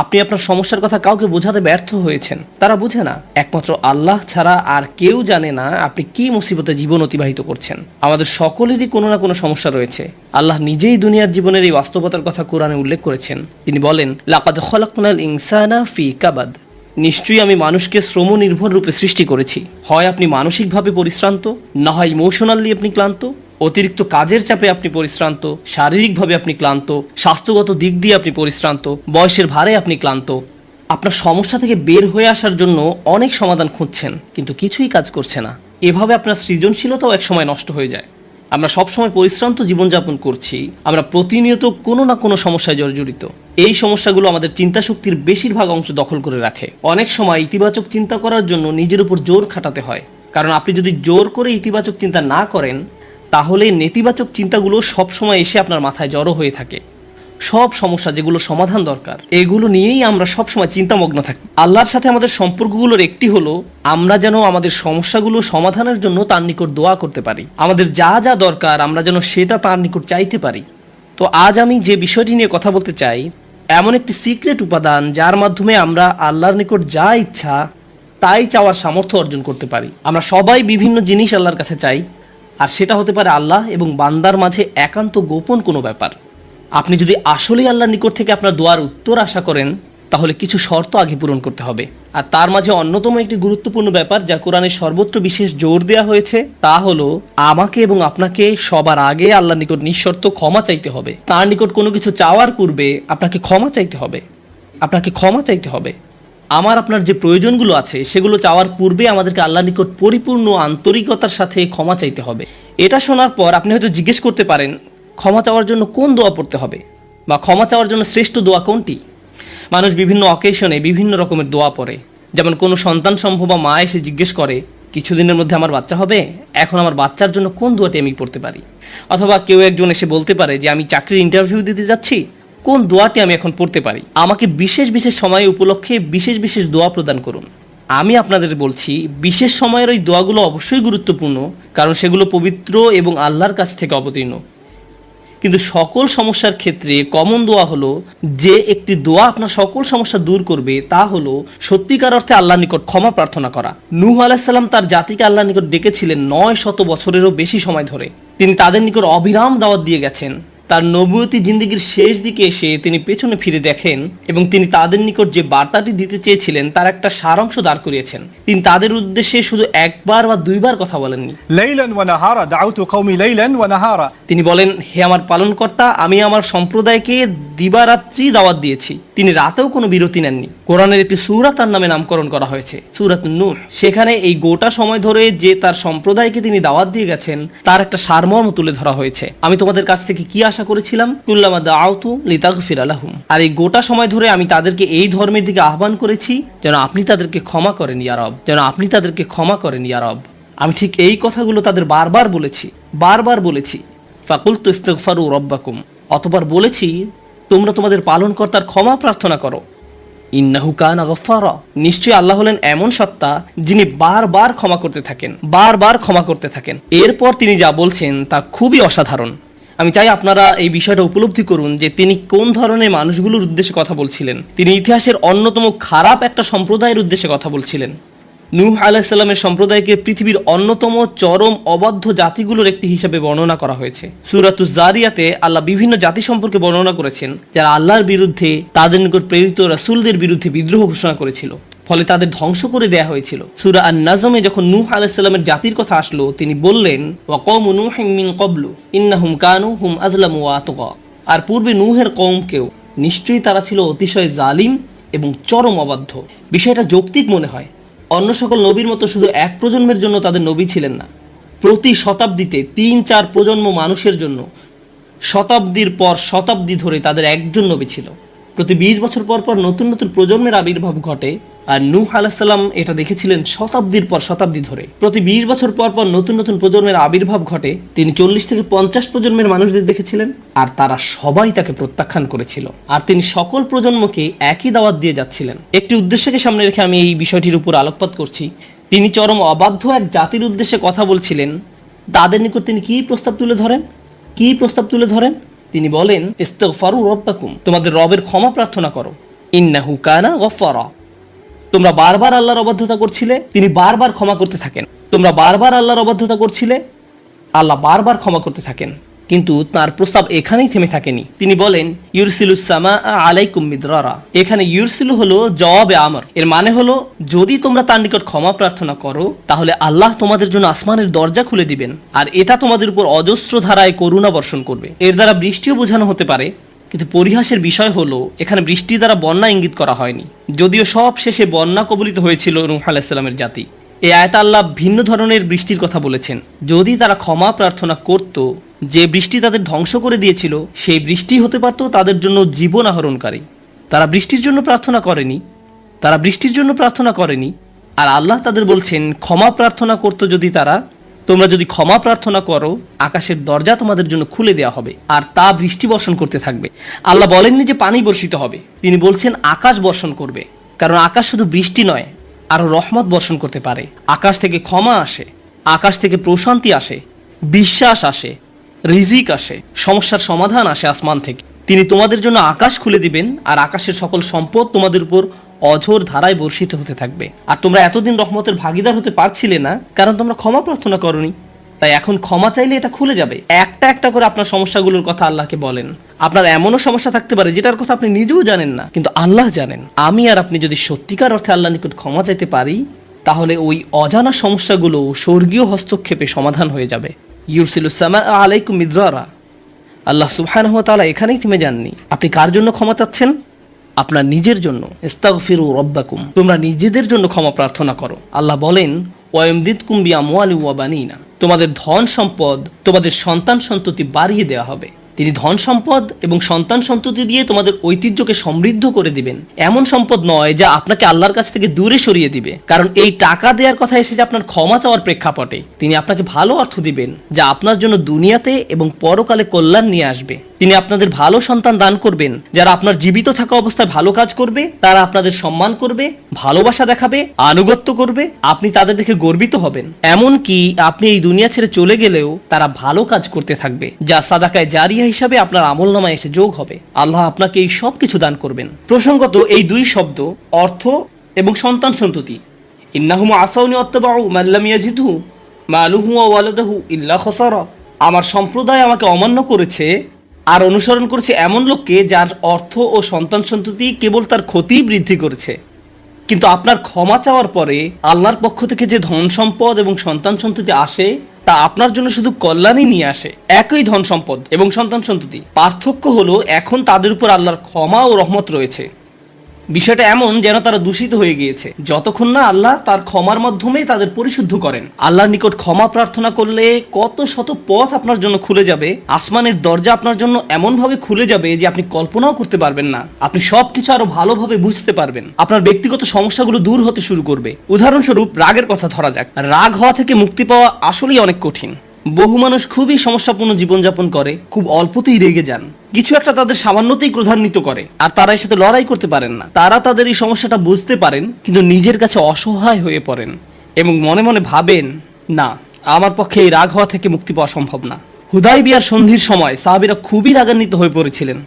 আপনি আপনার সমস্যার কথা কাউকে বোঝাতে ব্যর্থ হয়েছেন, তারা বুঝে না। একমাত্র আল্লাহ ছাড়া আর কেউ জানে না আপনি কি মুসিবতে জীবন অতিবাহিত করছেন। আমাদের সকলেরই কোনো না কোনো সমস্যা রয়েছে। আল্লাহ নিজেই দুনিয়ার জীবনের এই বাস্তবতার কথা কোরআনে উল্লেখ করেছেন। তিনি বলেন, লাকাদ খলাকনাল ইনসানা ফি কাবাদ, নিশ্চয়ই আমি মানুষকে শ্রম নির্ভর রূপে সৃষ্টি করেছি। হয় আপনি মানসিকভাবে পরিশ্রান্ত, না হয় ইমোশনালি আপনি ক্লান্ত। অতিরিক্ত কাজের চাপে আপনি পরিশ্রান্ত, শারীরিকভাবে আপনি ক্লান্ত, স্বাস্থ্যগত দিক দিয়ে আপনি পরিশ্রান্ত, বয়সের ভারে আপনি ক্লান্ত। আপনার সমস্যা থেকে বের হয়ে আসার জন্য অনেক সমাধান খুঁজছেন, কিন্তু কিছুই কাজ করছে না। এভাবে আপনার সৃজনশীলতাও একসময় নষ্ট হয়ে যায়। আমরা সবসময় পরিশ্রান্ত জীবনযাপন করছি, আমরা প্রতিনিয়ত কোনো না কোনো সমস্যায় জর্জরিত। এই সমস্যাগুলো আমাদের চিন্তা শক্তির বেশিরভাগ অংশ দখল করে রাখে। অনেক সময় ইতিবাচক চিন্তা করার জন্য নিজের উপর জোর খাটাতে হয়, কারণ আপনি যদি জোর করে ইতিবাচক চিন্তা না করেন, তাহলে নেতিবাচক চিন্তাগুলো সবসময় এসে আপনার মাথায় জড়ো হয়ে থাকে। সব সমস্যা যেগুলো সমাধান দরকার, এগুলো নিয়েই আমরা সবসময় চিন্তামগ্ন থাকি। আল্লাহর সাথে আমাদের সম্পর্কগুলোর একটি হলো আমরা যেন আমাদের সমস্যাগুলো সমাধানের জন্য তার নিকট দোয়া করতে পারি। আমাদের যা যা দরকার আমরা যেন সেটা তার নিকট চাইতে পারি। তো আজ আমি যে বিষয়টি নিয়ে কথা বলতে চাই, এমন একটি সিক্রেট উপাদান যার মাধ্যমে আমরা আল্লাহর নিকট যা ইচ্ছা তাই চাওয়ার সামর্থ্য অর্জন করতে পারি। আমরা সবাই বিভিন্ন জিনিস আল্লাহর কাছে চাই, আর সেটা হতে পারে আল্লাহ এবং বান্দার মাঝে একান্ত গোপন কোনো ব্যাপার। আপনি যদি আসলেই আল্লাহর নিকট থেকে আপনার দোয়ার উত্তর আশা করেন, তাহলে কিছু শর্ত আগে পূরণ করতে হবে। আর তার মাঝে অন্যতম একটি গুরুত্বপূর্ণ ব্যাপার যা কোরআনে সর্বত্র বিশেষ জোর দেওয়া হয়েছে, তা হলো আমাকে এবং আপনাকে সবার আগে আল্লাহর নিকট নিঃশর্ত ক্ষমা চাইতে হবে। তার নিকট কোনো কিছু চাওয়ার পূর্বে আপনাকে ক্ষমা চাইতে হবে। আপনাকে ক্ষমা চাইতে হবে। আমার আপনার যে প্রয়োজনগুলো আছে সেগুলো চাওয়ার পূর্বে আমাদেরকে আল্লাহর নিকট পরিপূর্ণ আন্তরিকতার সাথে ক্ষমা চাইতে হবে। এটা শোনার পর আপনি হয়তো জিজ্ঞেস করতে পারেন, ক্ষমা চাওয়ার জন্য কোন দোয়া পড়তে হবে, বা ক্ষমা চাওয়ার জন্য শ্রেষ্ঠ দোয়া কোনটি? মানুষ বিভিন্ন অকেশনে বিভিন্ন রকমের দোয়া পড়ে। যেমন কোনো সন্তান সম্ভব বা মা এসে জিজ্ঞেস করে, কিছুদিনের মধ্যে আমার বাচ্চা হবে, এখন আমার বাচ্চার জন্য কোন দোয়াটি আমি পড়তে পারি? অথবা কেউ একজন এসে বলতে পারে যে আমি চাকরির ইন্টারভিউ দিতে যাচ্ছি, কোন দোয়াটি আমি এখন পড়তে পারি? আমাকে বিশেষ বিশেষ সময় উপলক্ষে বিশেষ বিশেষ দোয়া প্রদান করুন। আমি আপনাদের বলছি, বিশেষ সময়ের ওই দোয়াগুলো অবশ্যই গুরুত্বপূর্ণ, কারণ সেগুলো পবিত্র এবং আল্লাহর কাছ থেকে অবতীর্ণ। কিন্তু সকল সমস্যার ক্ষেত্রে কমন দোয়া হলো, যে একটি দোয়া আপনার সকল সমস্যা দূর করবে, তা হলো সত্যিকার অর্থে আল্লাহর নিকট ক্ষমা প্রার্থনা করা। নূহ আলাইহিস সালাম তার জাতিকে আল্লাহর নিকট ডেকেছিলেন 900 বছরেরও বেশি সময় ধরে। তিনি তাদের নিকট অবিরাম দাওয়াত দিয়ে গেছেন। তার নবুয়তি জিন্দেগির শেষ দিকে এসে তিনি পেছনে ফিরে দেখেন এবং তিনি তাদের নিকট যে বার্তাটি দিতে চেয়েছিলেন তার একটা সারাংশ দাঁড় করিয়েছেন। তিনি তাদের উদ্দেশ্যে শুধু একবার বা দুইবার কথা বলেননি। লাইলান ওয়া নাহারা দাউতু কওমি লাইলান ওয়া নাহারা, তিনি বলেন, হে আমার পালনকর্তা, আমি আমার সম্প্রদায়কে দিবারাত্রি দাওয়াত দিয়েছি। তিনি রাতেও কোনো বিরতি নেননি। কোরআনের একটি সূরা তার নামে নামকরণ করা হয়েছে, সূরাত নূহ। সেখানে এই গোটা সময় ধরে যে তার সম্প্রদায়কে তিনি দাওয়াত দিয়ে গেছেন তার একটা সারমর্ম তুলে ধরা হয়েছে। আমি তোমাদের কাছ থেকে কি আশা করেছিলাম? কুল্লামা দাআউতু লিতাগফিরা লাহুম। আর এই গোটা সময় ধরে আমি তাদেরকে এই ধর্মের দিকে আহ্বান করেছি যেন আপনি তাদেরকে ক্ষমা করেন ইয়া রব, যেন আপনি তাদেরকে ক্ষমা করেন ইয়া রব। আমি ঠিক এই কথাগুলো তাদের বারবার বলেছি। ফাকুলতু ইস্তিগফারু রাব্বাকুম, অতঃপর বলেছি তোমরা তোমাদের পালনকর্তার ক্ষমা প্রার্থনা করো। ইন্নাহু কানা গফফারা, নিশ্চয়ই আল্লাহ হলেন এমন সত্তা যিনি বারবার ক্ষমা করতে থাকেন। এরপর তিনি যা বলছেন তা খুবই অসাধারণ। আমি চাই আপনারা এই বিষয়টা উপলব্ধি করুন যে তিনি কোন ধরনের মানুষগুলোর উদ্দেশ্যে কথা বলছিলেন। তিনি ইতিহাসের অন্যতম খারাপ একটা সম্প্রদায়ের উদ্দেশ্যে কথা বলছিলেন। নূহ আলাইহিস সালামের সম্প্রদায়কে পৃথিবীর অন্যতম চরম অবাধ্য জাতিগুলোর একটি হিসেবে বর্ণনা করা হয়েছে। সূরাতুজ জারিয়াতে আল্লাহ বিভিন্ন জাতি সম্পর্কে বর্ণনা করেছেন যারা আল্লাহর বিরুদ্ধে, তাদের নিকট প্রেরিত রাসূলদের বিরুদ্ধে বিদ্রোহ ঘোষণা করেছিল, ফলে তাদের ধ্বংস করে দেয়া হয়েছিল। সূরা আন-নাজমে যখন নূহ আলাইহিস সালামের জাতির কথা আসলো, তিনি বললেন, ওয়া কওমু নূহিম মিন ক্বাবলু ইন্নাহুম কানু হুম আযলামু ওয়া আতগা, আর পূর্বে নূহের কওমকেও, নিশ্চয়ই তারা ছিল অতিশয় জালিম এবং চরম অবাধ্য। বিষয়টা যৌক্তিক মনে হয়। অন্য সকল নবীর মতো শুধু এক প্রজন্মের জন্য তাদের নবী ছিলেন না, প্রতি শতাব্দীতে 3-4 প্রজন্ম মানুষের জন্য শতাব্দীর পর শতাব্দী ধরে তাদের একজন নবী ছিল। প্রতি 20 বছর পর পর নতুন নতুন প্রজন্মের আবির্ভাব ঘটে, আর নূহ আলাইহিস সালাম এটা দেখেছিলেন শতাব্দীর পর শতাব্দী ধরে। প্রতি 20 বছর পর পর নতুন নতুন প্রজন্মের আবির্ভাব ঘটে। তিনি 40 থেকে 50 প্রজন্মের মানুষদের দেখেছিলেন, আর তারা সবাই তাকে প্রত্যাখ্যান করেছিল। আর তিনি সকল প্রজন্মকে একই দাওয়াত দিয়ে যাচ্ছিলেন। একটি উদ্দেশ্যকে সামনে রেখে আমি এই বিষয়টির উপর আলোকপাত করছি। তিনি চরম অবাধ্য এক জাতির উদ্দেশ্যে কথা বলছিলেন। তাদের নিকট তিনি কি প্রস্তাব তুলে ধরেন? তিনি বলেন, ইস্তিগফারু রাব্বাকুম, তোমাদের রবের ক্ষমা প্রার্থনা করো। ইন্নাহু কানা গফফারা। তোমরা বারবার আল্লাহর অবাধ্যতা করছিলে, তিনি বারবার ক্ষমা করতে থাকেন। তোমরা বারবার আল্লাহর অবাধ্যতা করছিলে, আল্লাহ বারবার ক্ষমা করতে থাকেন। কিন্তু তার প্রস্তাব এখানেই থেমে থাকেনি। তিনি বলেন ইউরসিলুস সামা আলাইকুম মিদরারা। এখানে ইউরসিলু হলো জওয়াবে আমর। এর মানে হলো যদি তোমরা তার নিকট ক্ষমা প্রার্থনা করো তাহলে আল্লাহ তোমাদের জন্য আসমানের দরজা খুলে দিবেন, আর এটা তোমাদের উপর অজস্র ধারায় করুণা বর্ষণ করবে। এর দ্বারা বৃষ্টিও বোঝানো হতে পারে, কিন্তু পরিহাসের বিষয় হলো এখানে বৃষ্টি দ্বারা বন্যা ইঙ্গিত করা হয়নি, যদিও সব শেষে বন্যা কবলিত হয়েছিল নূহ আলাইহিস সালামের জাতি। এই আয়াতে আল্লাহ ভিন্ন ধরনের বৃষ্টির কথা বলেছেন। যদি তারা ক্ষমা প্রার্থনা করত, যে বৃষ্টি তাদের ধ্বংস করে দিয়েছিল সেই বৃষ্টি হতে পারত তাদের জন্য জীবন আহরণকারী। তারা বৃষ্টির জন্য প্রার্থনা করেনি, আর আল্লাহ তাদের বলছেন ক্ষমা প্রার্থনা করত যদি তারা, তোমরা যদি ক্ষমা প্রার্থনা করো আকাশের দরজা তোমাদের জন্য খুলে দেওয়া হবে আর তা বৃষ্টি বর্ষণ করতে থাকবে। আল্লাহ বলেননি যে পানি বর্ষিত হবে, তিনি বলছেন আকাশ বর্ষণ করবে। কারণ আকাশ শুধু বৃষ্টি নয়, আরো রহমত বর্ষণ করতে পারে। আকাশ থেকে ক্ষমা আসে, আকাশ থেকে প্রশান্তি আসে, বিশ্বাস আসে, রিজিক আসে, সমস্যার সমাধান আসে আসমান থেকে। তিনি তোমাদের জন্য আকাশ খুলে দিবেন আর আকাশের সকল সম্পদ তোমাদের উপর অঝোর ধারায় বর্ষিত হতে থাকবে। আর তোমরা এতদিন রহমতের ভাগিদার হতে পারছিলে না কারণ তোমরা ক্ষমা প্রার্থনা করনি। তাই এখন ক্ষমা চাইলে এটা খুলে যাবে। একটা একটা করে আপনার সমস্যাগুলোর কথা আল্লাহকে বলেন। আপনার এমনও সমস্যা থাকতে পারে যেটার কথা আপনি নিজেও জানেন না, কিন্তু আল্লাহ জানেন। আমি আর আপনি যদি সত্যিকার অর্থে আল্লাহ নিকট ক্ষমা চাইতে পারি তাহলে ওই অজানা সমস্যাগুলো স্বর্গীয় হস্তক্ষেপে সমাধান হয়ে যাবে। ইউরসিলুস সামা আলাইকুম মিদরারা। আল্লাহ সুবহানাহু ওয়া তাআলা এখানেই থেমে যাননি। আপনি কার জন্য ক্ষমা চাচ্ছেন? আপনার নিজের জন্য। ইস্তাগফিরু রাব্বাকুম। তোমরা নিজেদের জন্য ক্ষমা প্রার্থনা করো। আল্লাহ বলেন ওয়ায়ুমদিদকুম বিআমওয়ালিন ওয়া বানিনা। তোমাদের ধন সম্পদ, তোমাদের সন্তান সন্ততি বাড়িয়ে দেওয়া হবে। তিনি ধন সম্পদ এবং সন্তান সন্ততি দিয়ে তোমাদের ঐতিহ্যকে সমৃদ্ধ করে দিবেন। এমন সম্পদ নয় যা আপনাকে আল্লাহর কাছ থেকে দূরে সরিয়ে দিবে, কারণ এই টাকা দেওয়ার কথা এসেছে আপনার ক্ষমা চাওয়ার প্রেক্ষাপটে। তিনি আপনাকে ভালো অর্থ দিবেন যা আপনার জন্য দুনিয়াতে এবং পরকালে কল্যাণ নিয়ে আসবে। তিনি আপনাদের ভালো সন্তান দান করবেন যারা আপনার জীবিত থাকা অবস্থায় ভালো কাজ করবে, তারা আপনাদের সম্মান করবে, ভালোবাসা দেখাবে, আনুগত্য করবে, আপনি তাদের দেখে গর্বিত হবেন। এমনকি আপনি এই দুনিয়া ছেড়ে চলে গেলেও তারা ভালো কাজ করতে থাকবে যা সাদাকায়ে জারিয়া হিসাবে আপনার আমলনামায় এসে যোগ হবে। আল্লাহ আপনাকে এই সব কিছু দান করবেন। প্রসঙ্গত এই দুই শব্দ অর্থ এবং সন্তান সন্ততি, ইন্নাহুম আসাউনি ওয়াত্তাবাউ মান লাম ইয়াজিদহু মালুহু ওয়া ওয়ালাদুহু ইল্লা খাসারা। আমার সম্প্রদায় আমাকে অমান্য করেছে আর অনুসরণ করেছে এমন লোককে যার অর্থ ও সন্তান সন্ততি কেবল তার ক্ষতি বৃদ্ধি করেছে। কিন্তু আপনার ক্ষমা চাওয়ার পরে আল্লাহর পক্ষ থেকে যে ধন সম্পদ এবং সন্তান সন্ততি আসে তা আপনার জন্য শুধু কল্যাণই নিয়ে আসে। একই ধন সম্পদ এবং সন্তান সন্ততি, পার্থক্য হলো এখন তাদের উপর আল্লাহর ক্ষমা ও রহমত রয়েছে। বিষয়টা এমন যেন তারা দূষিত হয়ে গিয়েছে, যতক্ষণ না আল্লাহ তার ক্ষমার মাধ্যমে তাদের পরিশুদ্ধ করেন। আল্লাহর নিকট ক্ষমা প্রার্থনা করলে কত শত পথ আপনার জন্য খুলে যাবে। আসমানের দরজা আপনার জন্য এমন ভাবে খুলে যাবে যে আপনি কল্পনাও করতে পারবেন না। আপনি সবকিছু আরো ভালোভাবে বুঝতে পারবেন। আপনার ব্যক্তিগত সমস্যাগুলো দূর হতে শুরু করবে। উদাহরণস্বরূপ রাগের কথা ধরা যাক। রাগ হওয়া থেকে মুক্তি পাওয়া আসলেই অনেক কঠিন। বহু মানুষ খুবই সমস্যাপূর্ণ জীবনযাপন করে, খুব অল্পতেই রেগে যান, কিছু একটা তাদের সামান্যতেই ক্রোধান্বিত করে, আর তারা এর সাথে লড়াই করতে পারেন না। তারা তাদের এই সমস্যাটা বুঝতে পারেন কিন্তু নিজের কাছে অসহায় হয়ে পড়েন এবং মনে মনে ভাবেন, না, আমার পক্ষে এই রাগ হওয়া থেকে মুক্তি পাওয়া সম্ভব না। হুদায়বিয়ার সন্ধির সময় সাহাবীরা খুবই রাগান্বিত হয়ে পড়েছিলেন।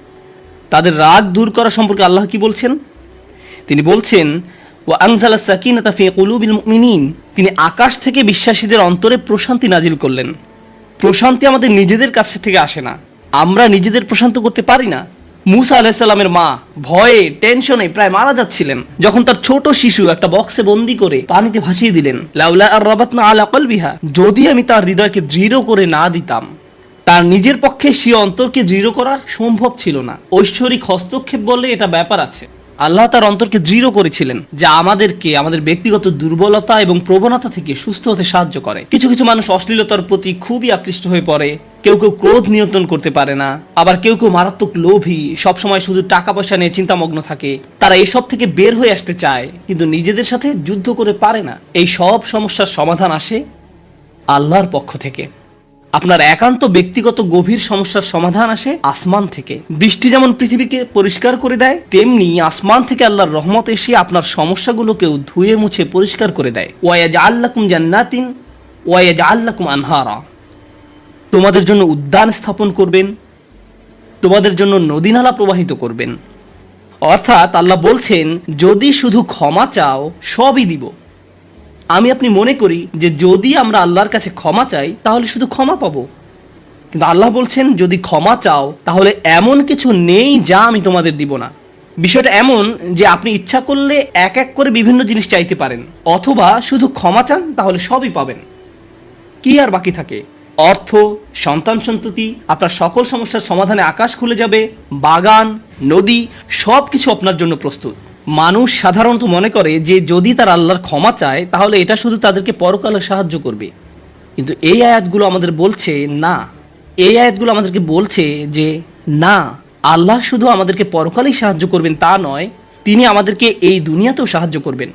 তাদের রাগ দূর করা সম্পর্কে আল্লাহ কি বলছেন? তিনি বলছেন ওয়া আনজালা সাকিনাতা ফি কুলুবিল মুমিনিন। তিনি আকাশ থেকে বিশ্বাসীদের অন্তরে প্রশান্তি নাজিল করলেন। প্রশান্তি আমাদের নিজেদের কাছ থেকে আসে না, আমরা নিজেদের প্রশান্ত করতে পারি না। মুসা আলাইহিস সালামের মা ভয়ে টেনশনে প্রায় মারা যাচ্ছিলেন যখন তার ছোট শিশু একটা বক্সে বন্দি করে পানিতে ভাসিয়ে দিলেন। লাউলা আর রাবাতনা আলা কলবিহা, যদি আমি তার হৃদয়কে দৃঢ় করে না দিতাম। তার নিজের পক্ষে সে অন্তরকে দৃঢ় করা সম্ভব ছিল না। ঐশ্বরিক হস্তক্ষেপ বললে এটা ব্যাপার আছে। আল্লাহ তার অন্তরকে দৃঢ় করেছিলেন, যা আমাদেরকে আমাদের ব্যক্তিগত দুর্বলতা এবং প্রবণতা থেকে সুস্থ হতে সাহায্য করে। কিছু কিছু মানুষ অশ্লীলতার প্রতি খুবই আকৃষ্ট হয়ে পড়ে, কেউ কেউ ক্রোধ নিয়ন্ত্রণ করতে পারে না, আবার কেউ কেউ মারাত্মক লোভী, সবসময় শুধু টাকা পয়সা নিয়ে চিন্তামগ্ন থাকে। তারা এসব থেকে বের হয়ে আসতে চায় কিন্তু নিজেদের সাথে যুদ্ধ করে পারে না। এই সব সমস্যার সমাধান আসে আল্লাহর পক্ষ থেকে। আপনার একান্ত ব্যক্তিগত গভীর সমস্যার সমাধান আসে আসমান থেকে। বৃষ্টি যেমন পৃথিবীকে পরিষ্কার করে দেয়, তেমনি আসমান থেকে আল্লাহর রহমত এসে আপনার সমস্যাগুলোকেও ধুয়ে মুছে পরিষ্কার করে দেয়। ওয়ায়াজআল লাকুম জান্নাতিন ওয়ায়াজআল লাকুম আনহারা। তোমাদের জন্য উদ্যান স্থাপন করবেন, তোমাদের জন্য নদী নালা প্রবাহিত করবেন। অর্থাৎ আল্লাহ বলছেন যদি শুধু ক্ষমা চাও সবই দিব। আমি আপনি মনে করি যে যদি আমরা আল্লাহর কাছে ক্ষমা চাই তাহলে শুধু ক্ষমা পাবো, কিন্তু আল্লাহ বলছেন যদি ক্ষমা চাও তাহলে এমন কিছু নেই যা আমি তোমাদের দিব না। বিষয়টা এমন যে আপনি ইচ্ছা করলে এক এক করে বিভিন্ন জিনিস চাইতে পারেন, অথবা শুধু ক্ষমা চান তাহলে সবই পাবেন। কি আর বাকি থাকে? অর্থ, সন্তান সন্ততি, আপনার সকল সমস্যার সমাধানে আকাশ খুলে যাবে, বাগান, নদী, সব কিছু আপনার জন্য প্রস্তুত। মানুষ সাধারণত মনে করে যে যদি তার আল্লাহর ক্ষমা চায় তাহলে এটা শুধু তাদেরকে পরকালে সাহায্য করবে, কিন্তু এই আয়াতগুলো আমাদের বলছে না। এই আয়াতগুলো আমাদেরকে বলছে যে না, আল্লাহ শুধু আমাদেরকে পরকালেই সাহায্য করবেন তা নয়, তিনি আমাদেরকে এই দুনিয়াতেও সাহায্য করবেন।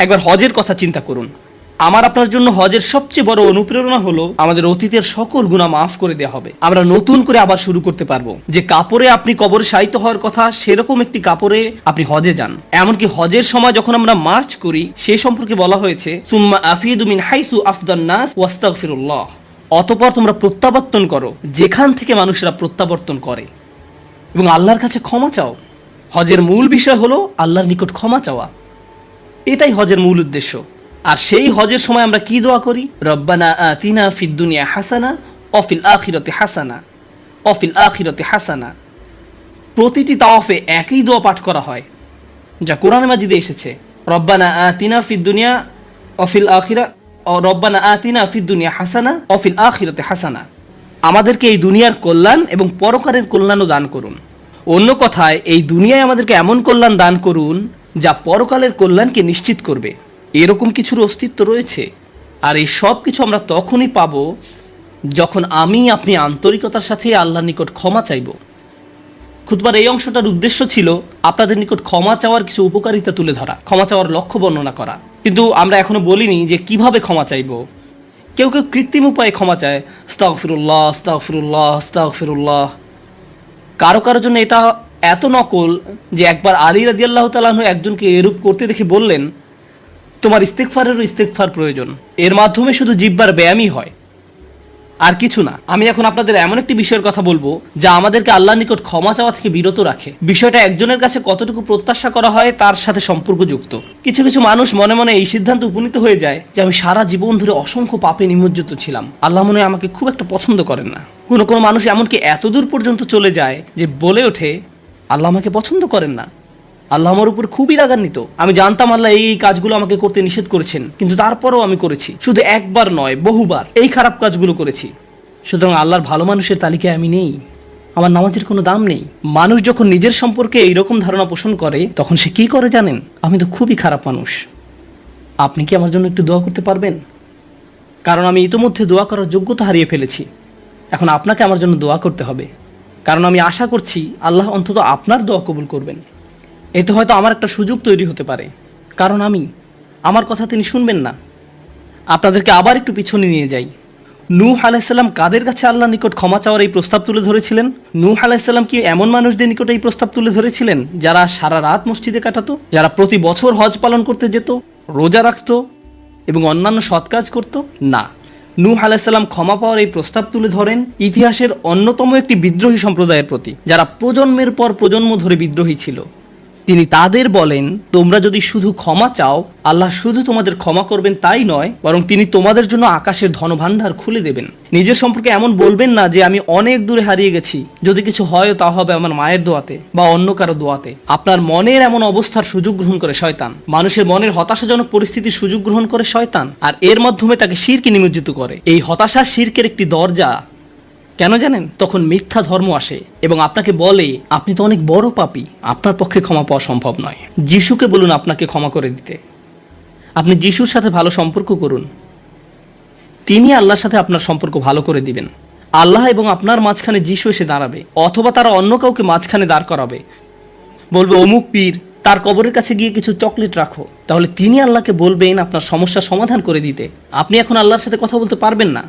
একবার হজের কথা চিন্তা করুন। আমার আপনার জন্য হজের সবচেয়ে বড় অনুপ্রেরণা হলো আমাদের অতীতের সকল গুনাহ মাফ করে দেওয়া হবে, আমরা নতুন করে আবার শুরু করতে পারবো। যে কাপড়ে আপনি কবরে শায়িত হওয়ার কথা সেরকম একটি কাপড়ে আপনি হজে যান। এমনকি হজের সময় যখন আমরা মার্চ করি সে সম্পর্কে বলা হয়েছে সুম্মা আফিদু মিন হাইসু আফদান নাস ওয়াস্তাগফিরুল্লাহ, অতঃপর তোমরা প্রত্যাবর্তন করো যেখান থেকে মানুষরা প্রত্যাবর্তন করে, এবং আল্লাহর কাছে ক্ষমা চাও। হজের মূল বিষয় হলো আল্লাহর নিকট ক্ষমা চাওয়া, এটাই হজের মূল উদ্দেশ্য। আর সেই হজের সময় আমরা কি দোয়া করি? রব্বানা আতিনা ফিদ দুনিয়া হাসানা অফিল আখিরাতি হাসানা অফিল আখিরাতি হাসানা। প্রতিটি তাওয়াফে একই দোয়া পাঠ করা হয় যা কোরআনে মাজিদে এসেছে, রব্বানা আতিনা ফিদ দুনিয়া অফিল আখিরা রব্বানা আতিনা ফিদ দুনিয়া হাসানা অফিল আখিরাতি হাসানা। আমাদেরকে এই দুনিয়ার কল্যাণ এবং পরকালের কল্যাণও দান করুন। অন্য কথায় এই দুনিয়ায় আমাদেরকে এমন কল্যাণ দান করুন যা পরকালের কল্যাণকে নিশ্চিত করবে। এরকম কিছুর অস্তিত্ব রয়েছে, আর এই সব কিছু আমরা তখনই পাবো যখন আমি আপনি আন্তরিকতার সাথে আল্লাহর নিকট ক্ষমা চাইব। খুতবার এই অংশটার উদ্দেশ্য ছিল আপনাদের নিকট ক্ষমা চাওয়ার কিছু উপকারিতা তুলে ধরা, ক্ষমা চাওয়ার লক্ষ্য বর্ণনা করা। কিন্তু আমরা এখনো বলিনি যে কিভাবে ক্ষমা চাইব। কেউ কেউ কৃত্রিম উপায়ে ক্ষমা চায়, আস্তাগফিরুল্লাহ আস্তাগফিরুল্লাহ আস্তাগফিরুল্লাহ। কারো কারো জন্য এটা এত নকল যে একবার আলী রাদিয়াল্লাহু তাআলা আনহু একজনকে এরূপ করতে দেখে বললেন, তোমার ইস্তেগফারেরও ইস্তেগফার প্রয়োজন, এর মাধ্যমে শুধু জিহ্বার ব্যায়ামই হয়, আর কিছু না। আমি এখন আপনাদের এমন একটি বিষয়ের কথা বলবো যা আমাদেরকে আল্লাহর নিকট ক্ষমা চাওয়া থেকে বিরত রাখে। বিষয়টা একজনের কাছে কতটুকু প্রত্যাশা করা হয় তার সাথে সম্পর্কযুক্ত। কিছু কিছু মানুষ মনে মনে এই সিদ্ধান্তে উপনীত হয়ে যায় যে আমি সারা জীবন ধরে অসংখ্য পাপে নিমজ্জিত ছিলাম, আল্লাহ মনে হয় আমাকে খুব একটা পছন্দ করেন না। কোনো কোনো মানুষ এমনকি এত দূর পর্যন্ত চলে যায় যে বলে ওঠে আল্লাহ আমাকে পছন্দ করেন না, আল্লাহ আমার উপর খুবই রাগান্বিত। আমি জানতাম আল্লাহ এই কাজগুলো আমাকে করতে নিষেধ করেছেন, কিন্তু তারপরেও আমি করেছি। শুধু একবার নয়, বহুবার এই খারাপ কাজগুলো করেছি। সুতরাং আল্লাহর ভালো মানুষের তালিকায় আমি নেই, আমার নামাজের কোনো দাম নেই। মানুষ যখন নিজের সম্পর্কে এইরকম ধারণা পোষণ করে তখন সে কি করে জানেন? আমি তো খুবই খারাপ মানুষ, আপনি কি আমার জন্য একটু দোয়া করতে পারবেন? কারণ আমি ইতোমধ্যে দোয়া করার যোগ্যতা হারিয়ে ফেলেছি। এখন আপনাকে আমার জন্য দোয়া করতে হবে, কারণ আমি আশা করছি আল্লাহ অন্তত আপনার দোয়া কবুল করবেন। এতে হয়তো আমার একটা সুযোগ তৈরি হতে পারে, কারণ আমার কথা তিনি শুনবেন না। আপনাদেরকে আবার একটু পিছনে নিয়ে যাই। নূহ আলাইহিসসালাম কাদের কাছে আল্লাহর নিকট ক্ষমা চাওয়ার এই প্রস্তাব তুলে ধরেছিলেন? নূহ আলাইহিসসালাম কি এমন মানুষদের নিকট এই প্রস্তাব তুলে ধরেছিলেন যারা সারা রাত মসজিদে কাটাতো, যারা প্রতি বছর হজ পালন করতে যেত, রোজা রাখতো এবং অন্যান্য সৎ কাজ করত? না, নূহ আলাইহিসসালাম ক্ষমা পাওয়ার এই প্রস্তাব তুলে ধরেন ইতিহাসের অন্যতম একটি বিদ্রোহী সম্প্রদায়ের প্রতি, যারা প্রজন্মের পর প্রজন্ম ধরে বিদ্রোহী ছিল। তিনি তাদের বলেন, তোমরা যদি শুধু ক্ষমা চাও, আল্লাহ শুধু তোমাদের ক্ষমা করবেন তাই নয়, বরং তিনি তোমাদের জন্য আকাশের ধনভাণ্ডার খুলে দেবেন। নিজের সম্পর্কে এমন বলবেন না যে আমি অনেক দূরে হারিয়ে গেছি, যদি কিছু হয় তা হবে আমার মায়ের দোয়াতে বা অন্য কারো দোয়াতে। আপনার মনের এমন অবস্থার সুযোগ গ্রহণ করে শয়তান, মানুষের মনের হতাশাজনক পরিস্থিতির সুযোগ গ্রহণ করে শয়তান, আর এর মাধ্যমে তাকে শিরকে নিমজ্জিত করে। এই হতাশা শিরকের একটি দরজা। কেন জানেন? তখন মিথ্যা ধর্ম আসে এবং আপনাকে বলে আপনি তো অনেক বড় পাপী, আপনার পক্ষে ক্ষমা পাওয়া সম্ভব নয়। যিশুকে বলুন আপনাকে ক্ষমা করে দিতে। আপনি যিশুর সাথে ভালো সম্পর্ক করুন, তিনি আল্লাহর সাথে আপনার সম্পর্ক ভালো করে দিবেন। আল্লাহ এবং আপনার মাঝখানে যিশু এসে দাঁড়াবে, অথবা তারা অন্য কাউকে মাঝখানে দাঁড় করাবে, বলবে অমুক পীর, তার কবরের কাছে গিয়ে কিছু চকলেট রাখো। তাহলে তিনি আল্লাহকে বলবেন আপনার সমস্যার সমাধান করে দিতে। আপনি এখন আল্লাহর সাথে কথা বলতে পারবেন না,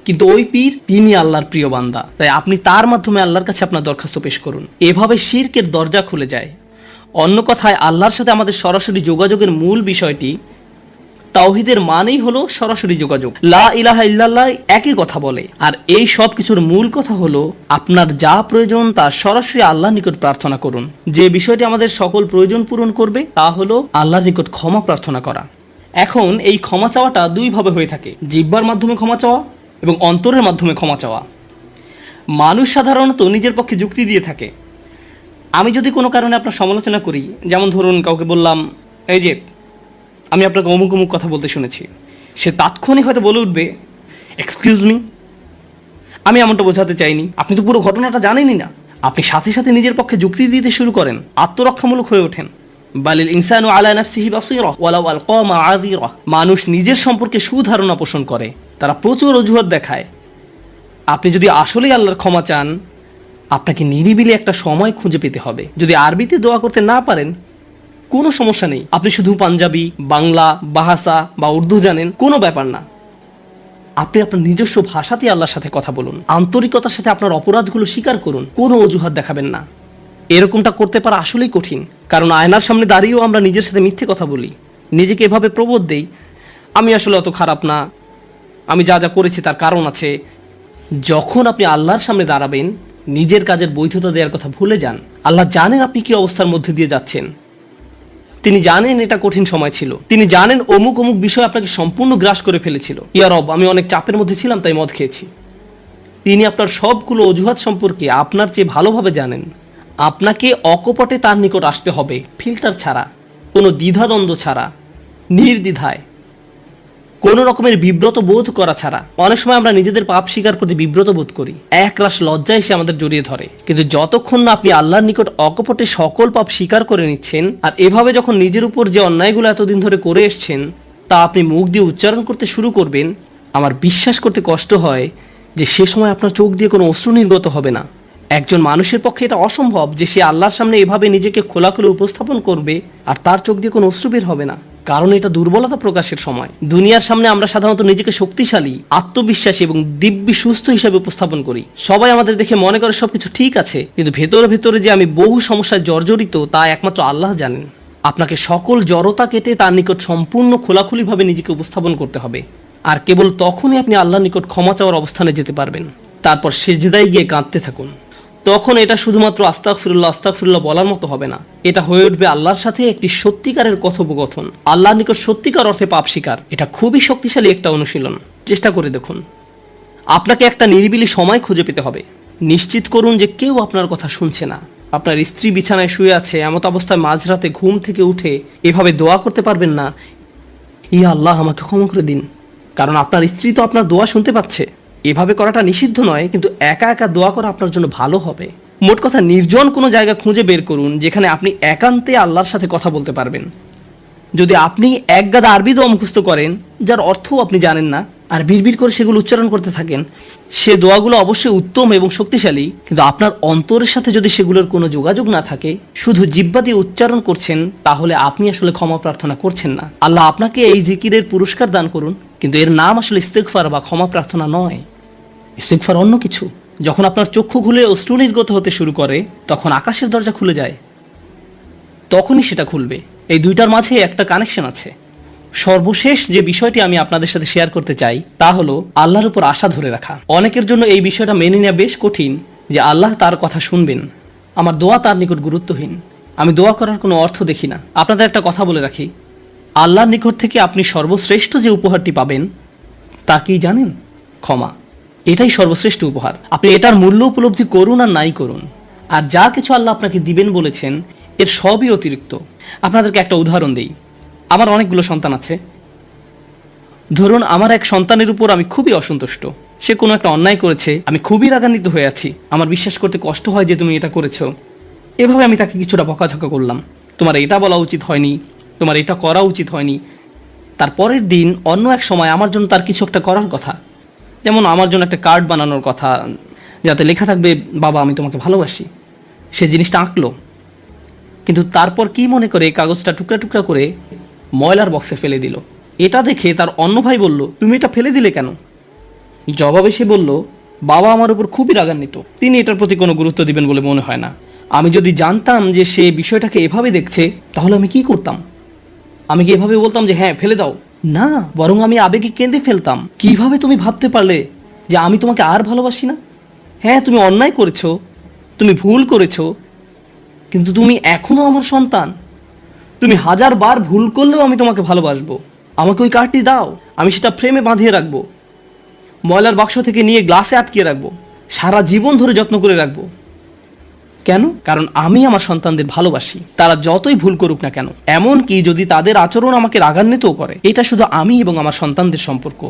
কিন্তু ওই পীর তিনি আল্লাহর প্রিয় বান্দা, তাই আপনি তার মাধ্যমে আল্লাহর কাছে আপনার দরখাস্ত পেশ করুন। এভাবে শিরকের দরজা খুলে যায়। অন্য কথায় আল্লাহর সাথে আমাদের সরাসরি যোগাযোগের মূল বিষয়টি তাওহীদের মানেই হলো সরাসরি যোগাযোগ। লা ইলাহা ইল্লাল্লাহ একই কথা বলে। আর এই সব কিছুর মূল কথা হলো আপনার যা প্রয়োজন তা সরাসরি আল্লাহর নিকট প্রার্থনা করুন। যে বিষয়টি আমাদের সকল প্রয়োজন পূরণ করবে তা হলো আল্লাহর নিকট ক্ষমা প্রার্থনা করা। এখন এই ক্ষমা চাওয়াটা দুই ভাবে হয়ে থাকে, জিহ্বার মাধ্যমে ক্ষমা চাওয়া এবং অন্তরের মাধ্যমে ক্ষমা চাওয়া। মানুষ সাধারণত নিজের পক্ষে যুক্তি দিয়ে থাকে। আমি যদি কোনো কারণে আপনার সমালোচনা করি, যেমন ধরুন কাউকে বললাম, এই যে আমি আপনাকে অমুক অমুক কথা বলতে শুনেছি, সে তাৎক্ষণিক হয়তো বলে উঠবে, এক্সকিউজ মি, আমি এমনটা বোঝাতে চাইনি, আপনি তো পুরো ঘটনাটা জানেনই না। আপনি সাথে সাথে নিজের পক্ষে যুক্তি দিতে শুরু করেন, আত্মরক্ষামূলক হয়ে ওঠেন। বালিল ইনসানু আলা নাফসিহি বাসীরা ওয়ালাউ আলকা মাআযিরা। মানুষ নিজের সম্পর্কে সুধারণা পোষণ করে, তারা প্রচুর অজুহাত দেখায়। আপনি যদি আসলেই আল্লাহর ক্ষমা চান, আপনাকে নিরিবিলি একটা সময় খুঁজে পেতে হবে। যদি আরবিতে দোয়া করতে না পারেন, কোনো সমস্যা নেই, আপনি শুধু পাঞ্জাবি, বাংলা, বাহাসা বা উর্দু জানেন, কোনো ব্যাপার না। আপনি আপনার নিজস্ব ভাষাতে আল্লাহর সাথে কথা বলুন, আন্তরিকতার সাথে আপনার অপরাধগুলো স্বীকার করুন, কোনো অজুহাত দেখাবেন না। এরকমটা করতে পারা আসলেই কঠিন, কারণ আয়নার সামনে দাঁড়িয়েও আমরা নিজের সাথে মিথ্যে কথা বলি, নিজেকে এভাবে প্রবোধ দেই, আমি আসলে অত খারাপ না, আমি যা যা করেছি তার কারণ আছে। যখন আপনি আল্লাহর সামনে দাঁড়াবেন, নিজের কাজের বৈধতা দেওয়ার কথা ভুলে যান। আল্লাহ জানেন আপনি কি অবস্থার মধ্যে দিয়ে যাচ্ছেন, তিনি জানেন এটা কঠিন সময় ছিল, তিনি জানেন অমুক অমুক বিষয় আপনাকে সম্পূর্ণ গ্রাস করে ফেলেছিল। ইয়া রব, আমি অনেক চাপের মধ্যে ছিলাম তাই মদ খেয়েছি। তিনি আপনার সবগুলো অজুহাত সম্পর্কে আপনার চেয়ে ভালোভাবে জানেন। আপনাকে অকপটে তার নিকট আসতে হবে, ফিল্টার ছাড়া, কোনো দ্বিধাদ্বন্দ্ব ছাড়া, নির্দ্বিধায়, কোনো রকমের বিব্রত বোধ করা ছাড়া। অনেক সময় আমরা নিজেদের পাপ স্বীকার করতে বিব্রত বোধ করি, একরাশ লজ্জা এসে আমাদের জড়িয়ে ধরে। কিন্তু যতক্ষণ না আপনি আল্লাহর নিকট অকপটে সকল পাপ স্বীকার করে নিচ্ছেন, আর এভাবে যখন নিজের উপর যে অন্যায়গুলো এতদিন ধরে করে এসছেন তা আপনি মুখ দিয়ে উচ্চারণ করতে শুরু করবেন, আমার বিশ্বাস করতে কষ্ট হয় যে সে সময় আপনার চোখ দিয়ে কোনো অশ্রু নির্গত হবে না। একজন মানুষের পক্ষে এটা অসম্ভব যে সে আল্লাহর সামনে এভাবে নিজেকে খোলাখুলি উপস্থাপন করবে আর তার চোখ দিয়ে কোনো অশ্রু বের হবে না, কারণ এটা দুর্বলতা প্রকাশের সময়। দুনিয়ার সামনে আমরা সাধারণত নিজেকে শক্তিশালী, আত্মবিশ্বাসী এবং দিব্যি সুস্থ হিসাবে উপস্থাপন করি। সবাই আমাদের দেখে মনে করে সবকিছু ঠিক আছে, কিন্তু ভেতরে ভেতরে যে আমি বহু সমস্যায় জর্জরিত তা একমাত্র আল্লাহ জানেন। আপনাকে সকল জড়তা কেটে তার নিকট সম্পূর্ণ খোলাখুলিভাবে নিজেকে উপস্থাপন করতে হবে, আর কেবল তখনই আপনি আল্লাহর নিকট ক্ষমা চাওয়ার অবস্থানে যেতে পারবেন। তারপর সিজদায় গিয়ে কাঁদতে থাকুন। তখন এটা শুধুমাত্র আস্তাগফিরুল্লাহ আস্তাগফিরুল্লাহ বলার মতো হবে না, এটা হয়ে উঠবে আল্লাহর সাথে একটি সত্যিকারের কথোপকথন, আল্লাহর নিকট সত্যিকার অর্থে পাপ স্বীকার। এটা খুবই শক্তিশালী একটা অনুশীলন, চেষ্টা করে দেখুন। আপনাকে একটা নিরিবিলি সময় খুঁজে পেতে হবে। নিশ্চিত করুন যে কেউ আপনার কথা শুনছে না। আপনার স্ত্রী বিছানায় শুয়ে আছে, এমত অবস্থায় মাঝরাতে ঘুম থেকে উঠে এভাবে দোয়া করতে পারবেন না, ইয়া আল্লাহ আমাকে ক্ষমা করে দিন, কারণ আপনার স্ত্রী তো আপনার দোয়া শুনতে পাচ্ছে। এভাবে করাটা নিষিদ্ধ নয়, কিন্তু একা একা দোয়া করা আপনার জন্য ভালো হবে। মোট কথা, নির্জন কোনো জায়গা খুঁজে বের করুন যেখানে আপনি একান্তে আল্লাহর সাথে কথা বলতে পারবেন। যদি আপনি এক গাদা আরবি দোয়া মুখস্থ করেন যার অর্থও আপনি জানেন না, আর বিড়বিড় করে সেগুলো উচ্চারণ করতে থাকেন, সে দোয়াগুলো অবশ্যই উত্তম এবং শক্তিশালী, কিন্তু আপনার অন্তরের সাথে যদি সেগুলোর কোনো যোগাযোগ না থাকে, শুধু জিহ্বা দিয়ে উচ্চারণ করছেন, তাহলে আপনি আসলে ক্ষমা প্রার্থনা করছেন না। আল্লাহ আপনাকে এই জিকিরের পুরস্কার দান করুন, কিন্তু এর নাম আসলে ইস্তেগফার বা ক্ষমা প্রার্থনা নয়। ইস্তেগফার অন্য কিছু। যখন আপনার চক্ষু খুলে অশ্রু নির্গত হতে শুরু করে, তখন আকাশের দরজা খুলে যায়, তখনই সেটা খুলবে। এই দুইটার মাঝে একটা কানেকশন আছে। সর্বশেষ যে বিষয়টি আমি আপনাদের সাথে শেয়ার করতে চাই তা হলো আল্লাহর উপর আশা ধরে রাখা। অনেকের জন্য এই বিষয়টা মেনে নেওয়া বেশ কঠিন যে আল্লাহ তার কথা শুনবেন, আমার দোয়া তার নিকট গুরুত্বহীন, আমি দোয়া করার কোনো অর্থ দেখি না। আপনাদের একটা কথা বলে রাখি, আল্লাহর নিকট থেকে আপনি সর্বশ্রেষ্ঠ যে উপহারটি পাবেন তা কি জানেন? ক্ষমা। এটাই সর্বশ্রেষ্ঠ উপহার। আপনি এটার মূল্য উপলব্ধি করুন আর নাই করুন, আর যা কিছু আল্লাহ আপনাকে দিবেন বলেছেন এর সবই অতিরিক্ত। আপনাদেরকে একটা উদাহরণ দিই। আমার অনেকগুলো সন্তান আছে। ধরুন আমার এক সন্তানের উপর আমি খুবই অসন্তুষ্ট, সে কোনো একটা অন্যায় করেছে, আমি খুবই রাগান্বিত হয়ে আছি, আমার বিশ্বাস করতে কষ্ট হয় যে তুমি এটা করেছো। এভাবে আমি তাকে কিছুটা বকাঝকা করলাম, তোমার এটা বলা উচিত হয়নি, তোমার এটা করা উচিত হয়নি। তারপরের দিন অন্য এক সময় আমার জন্য তার কিছু একটা করার কথা, যেমন আমার জন্য একটা কার্ড বানানোর কথা যাতে লেখা থাকবে বাবা আমি তোমাকে ভালোবাসি। সে জিনিসটা আঁকলো, কিন্তু তারপর কি মনে করে কাগজটা টুকরা টুকরা করে ময়লার বক্সে ফেলে দিল। এটা দেখে তার অন্য ভাই বলল, তুমি এটা ফেলে দিলে কেন? জবাবে সে বলল, বাবা আমার উপর খুবই রাগান্বিত, তিনি এটার প্রতি কোনো গুরুত্ব দিবেন বলে মনে হয় না। আমি যদি জানতাম যে সে বিষয়টাকে এভাবে দেখছে তাহলে আমি কি করতাম? আমি কি এভাবে বলতাম যে হ্যাঁ ফেলে দাও, না, বরং আমি আবেগে কেঁদে ফেলতাম। কিভাবে তুমি ভাবতে পারলে যে আমি তোমাকে আর ভালোবাসি না? হ্যাঁ, তুমি অন্যায় করেছো, তুমি ভুল করেছো, কিন্তু তুমি এখনো আমার সন্তান। তুমি 1000 বার ভুল করলেও আমি তোমাকে ভালোবাসবো। আমাকে ওই কার্ডটি দাও, আমি সেটা ফ্রেমে বাঁধিয়ে রাখবো, ময়লার বাক্স থেকে নিয়ে গ্লাসে আটকিয়ে রাখবো, সারা জীবন ধরে যত্ন করে রাখবো। কেন? কারণ আমি আমার সন্তানদের ভালোবাসি, তারা যতই ভুল করুক না কেন, এমনকি যদি তাদের আচরণ আমাকে রাগান্বিতও করে। এটা শুধু আমি এবং আমার সন্তানদের সম্পর্ক।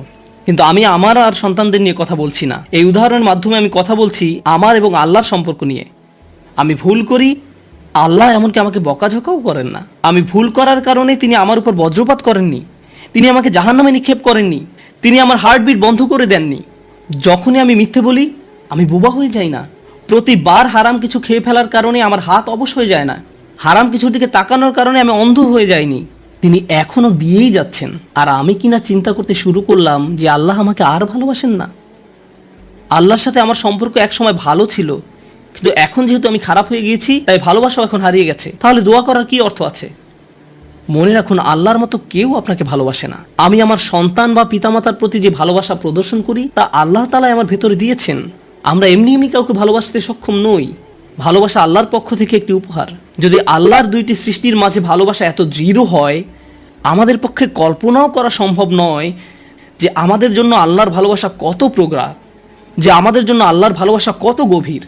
কিন্তু আমি আমার আর সন্তানদের নিয়ে কথা বলছি না। এই উদাহরণের মাধ্যমে আমি কথা বলছি আমার এবং আল্লাহর সম্পর্ক নিয়ে। আমি ভুল করি, আল্লাহ এমনকি আমাকে বকাঝকাও করেন না। আমি ভুল করার কারণে তিনি আমার উপর বজ্রপাত করেননি, তিনি আমাকে জাহান্নামে নিক্ষেপ করেননি, তিনি আমার হার্টবিট বন্ধ করে দেননি। যখনই আমি মিথ্যে বলি, আমি বোবা হয়ে যাই না। প্রতিবার হারাম কিছু খেয়ে ফেলার কারণে আমার হাত অবশ হয়ে যায় না, হারাম কিছুর দিকে তাকানোর কারণে আমি অন্ধ হয়ে যাইনি। তিনি এখনো দিয়েই যাচ্ছেন। আর আমি কিনা চিন্তা করতে শুরু করলাম যে আল্লাহ আমাকে আর ভালোবাসেন না। আল্লাহর সাথে আমার সম্পর্ক একসময় ভালো ছিল, কিন্তু এখন যেহেতু আমি খারাপ হয়ে গিয়েছি, তাই ভালোবাসা এখন হারিয়ে গেছে। তাহলে দোয়া করার কি অর্থ আছে? মনে রাখুন, আল্লাহর মতো কেউ আপনাকে ভালোবাসে না। আমি আমার সন্তান বা পিতামাতার প্রতি যে ভালোবাসা প্রদর্শন করি, তা আল্লাহ তাআলাই আমার ভেতরে দিয়েছেন। আমরা এমনি এমনি কাউকে ভালোবাসতে সক্ষম নই। ভালোবাসা আল্লাহর পক্ষ থেকে একটি উপহার। যদি আল্লাহর দুইটি সৃষ্টির মাঝে ভালোবাসা এত দৃঢ় হয়, আমাদের পক্ষে কল্পনাও করা সম্ভব নয় যে আমাদের জন্য আল্লাহর ভালোবাসা কত প্রগাঢ়, যে আমাদের জন্য আল্লাহর ভালোবাসা কত গভীর।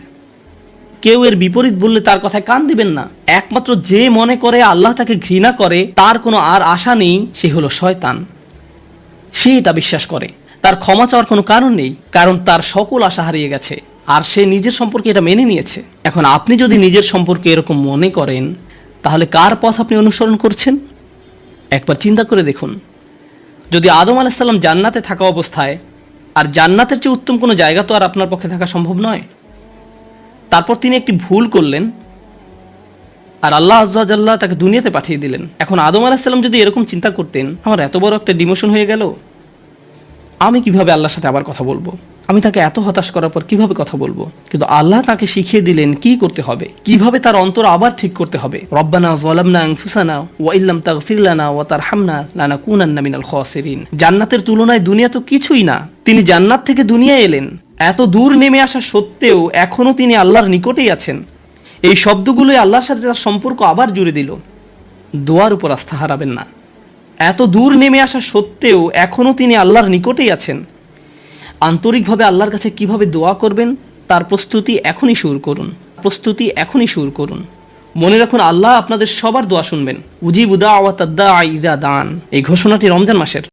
কেউ এর বিপরীত বললে তার কথায় কান দিবেন না। একমাত্র যে মনে করে আল্লাহ তাকে ঘৃণা করে, তার কোনো আর আশা নেই, সে হলো শয়তান। সে এটা বিশ্বাস করে। তার ক্ষমা চাওয়ার কোনো কারণ নেই, কারণ তার সকল আশা হারিয়ে গেছে আর সে নিজের সম্পর্কে এটা মেনে নিয়েছে। এখন আপনি যদি নিজের সম্পর্কে এরকম মনে করেন, তাহলে কার পথ আপনি অনুসরণ করছেন? একবার চিন্তা করে দেখুন। যদি আদম আলাইহিস সালাম জান্নাতে থাকা অবস্থায়, আর জান্নাতের চেয়ে উত্তম কোনো জায়গা তো আর আপনার পক্ষে থাকা সম্ভব নয়, তারপর তিনি একটি ভুল করলেন আর আল্লাহ আযজা ওয়া জাল্লা তাকে দুনিয়াতে পাঠিয়ে দিলেন। এখন আদম আলাইহিস সালাম যদি এরকম চিন্তা করতেন, আমার এত বড় একটা ডিমোশন হয়ে গেল, আমি কিভাবে আল্লাহর সাথে আবার কথা বলবো? আমি তাকে এত হতাশ করার পর কিভাবে কথা বলবো? কিন্তু আল্লাহ তাকে শিখিয়ে দিলেন কি করতে হবে, কিভাবে তার অন্তর আবার ঠিক করতে হবে। রব্বানা যালামনা আনফুসানা ওয়া ইল্লাম তাগফির লানা ওয়া তারহামনা লানাকুনান্না মিনাল খাসিরিন। জান্নাতের তুলনায় দুনিয়া তো কিছুই না। তিনি জান্নাত থেকে দুনিয়ায় এলেন, এত দূর নেমে আসা সত্ত্বেও এখনো তিনি আল্লাহর নিকটেই আছেন। এই শব্দগুলোই আল্লাহর সাথে তার সম্পর্ক আবার জুড়ে দিল। দোয়ার উপর আস্থা হারাবেন না। এত দূর নেমে আসা সত্ত্বেও এখনো তিনি আল্লাহর নিকটেই আছেন। আন্তরিকভাবে আল্লাহর কাছে কিভাবে দোয়া করবেন, তার প্রস্তুতি এখনই শুরু করুন। মনে রাখুন, আল্লাহ আপনাদের সবার দোয়া শুনবেন। উজিবু দাওয়াতাদ দাঈ ইযা দাআন। এই ঘোষণাটি রমজান মাসের।